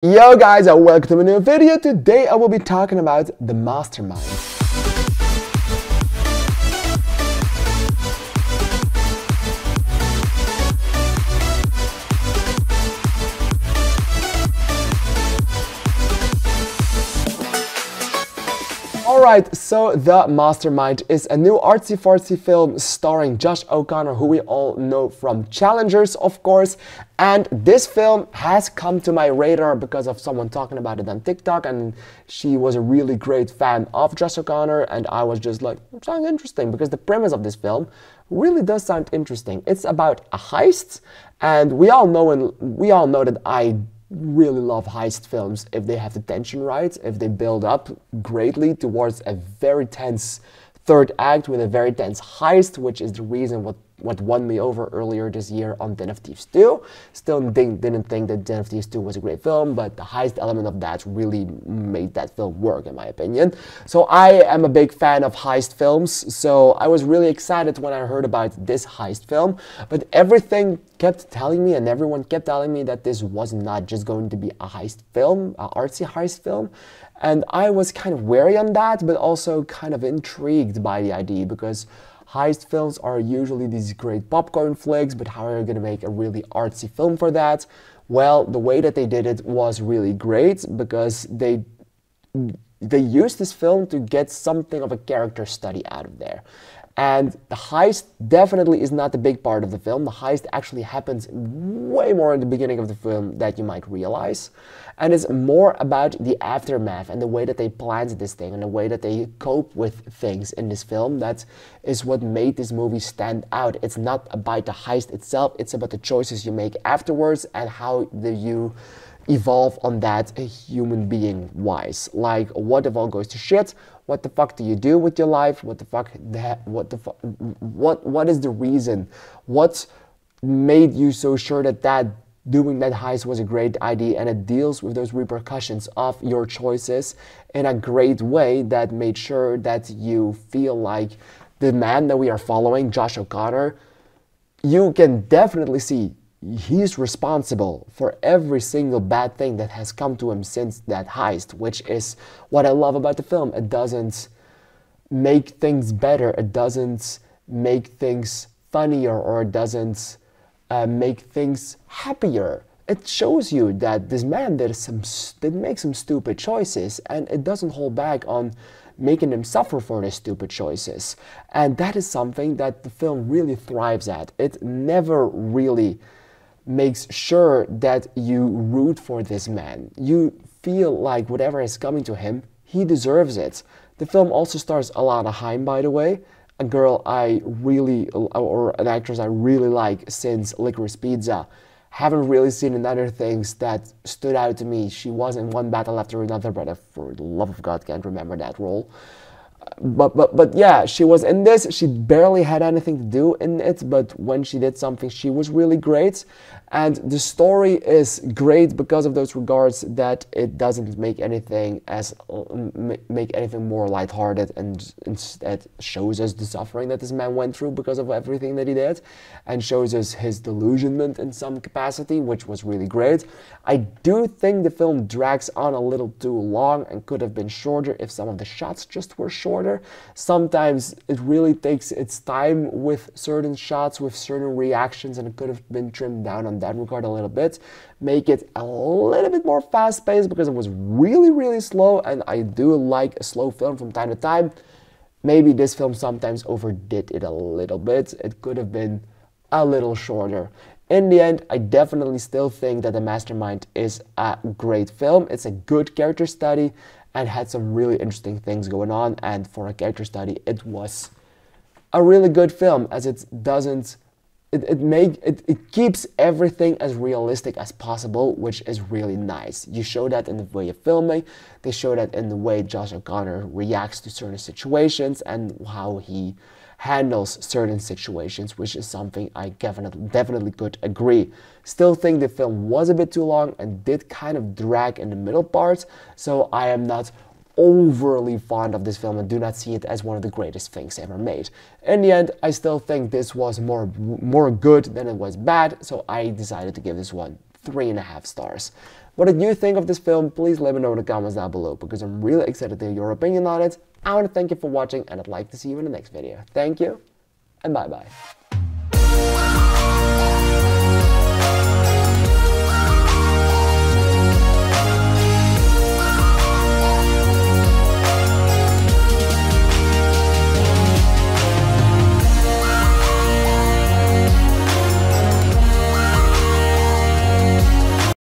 Yo guys, and welcome to a new video. Today I will be talking about the Mastermind. Alright, so The Mastermind is a new artsy-fartsy film starring Josh O'Connor, who we all know from Challengers, of course. And this film has come to my radar because of someone talking about it on TikTok, and she was a really great fan of Josh O'Connor, and I was just like, it sounds interesting, because the premise of this film really does sound interesting. It's about a heist, and we all know that I really love heist films if they have the tension right, if they build up greatly towards a very tense third act with a very tense heist, which is the reason what won me over earlier this year on Den of Thieves 2. Still didn't think that Den of Thieves 2 was a great film, but the heist element of that really made that film work, in my opinion. So I am a big fan of heist films, so I was really excited when I heard about this heist film, but everything kept telling me, and everyone kept telling me, that this was not just going to be a heist film, an artsy heist film. And I was kind of wary on that, but also kind of intrigued by the idea, because heist films are usually these great popcorn flicks, but how are you going to make a really artsy film for that? Well, the way that they did it was really great, because they used this film to get something of a character study out of there. And the heist definitely is not the big part of the film. The heist actually happens way more in the beginning of the film than you might realize. And it's more about the aftermath and the way that they planned this thing and the way that they cope with things in this film. That is what made this movie stand out. It's not about the heist itself, it's about the choices you make afterwards and how you evolve on that human being wise. Like, what if all goes to shit? What the fuck do you do with your life? What is the reason? What made you so sure that doing that heist was a great idea? And it deals with those repercussions of your choices in a great way that made sure that you feel like the man that we are following, Josh O'Connor, you can definitely see he's responsible for every single bad thing that has come to him since that heist, which is what I love about the film. It doesn't make things better, it doesn't make things funnier, or it doesn't make things happier. It shows you that this man did make some stupid choices, and it doesn't hold back on making him suffer for his stupid choices. And that is something that the film really thrives at. It never really makes sure that you root for this man. You feel like whatever is coming to him, he deserves it. The film also stars Alana Haim, by the way, a girl or an actress I really like since Licorice Pizza. Haven't really seen in other things that stood out to me. She was in One Battle After Another, but I, for the love of God, can't remember that role. But yeah, she was in this. She barely had anything to do in it, but when she did something, she was really great. And the story is great because of those regards, that it doesn't make anything more lighthearted, and instead shows us the suffering that this man went through because of everything that he did, and shows us his delusionment in some capacity, which was really great. I do think the film drags on a little too long and could have been shorter if some of the shots just were shorter. Sometimes it really takes its time with certain shots, with certain reactions, and it could have been trimmed down on that regard a little bit. Make it a little bit more fast-paced, because it was really slow, and I do like a slow film from time to time. Maybe this film sometimes overdid it a little bit. It could have been a little shorter. In the end, I definitely still think that The Mastermind is a great film. It's a good character study and had some really interesting things going on, and for a character study, it was a really good film, as it doesn't it keeps everything as realistic as possible, which is really nice. You show that in the way of filming, they show that in the way Josh O'Connor reacts to certain situations and how he handles certain situations, which is something I definitely could agree. Still think the film was a bit too long and did kind of drag in the middle parts, so I am not overly fond of this film and do not see it as one of the greatest things ever made. In the end, I still think this was more good than it was bad, so I decided to give this one 3.5 stars. What did you think of this film? Please let me know in the comments down below, because I'm really excited to hear your opinion on it. I want to thank you for watching, and I'd like to see you in the next video. Thank you, and bye-bye.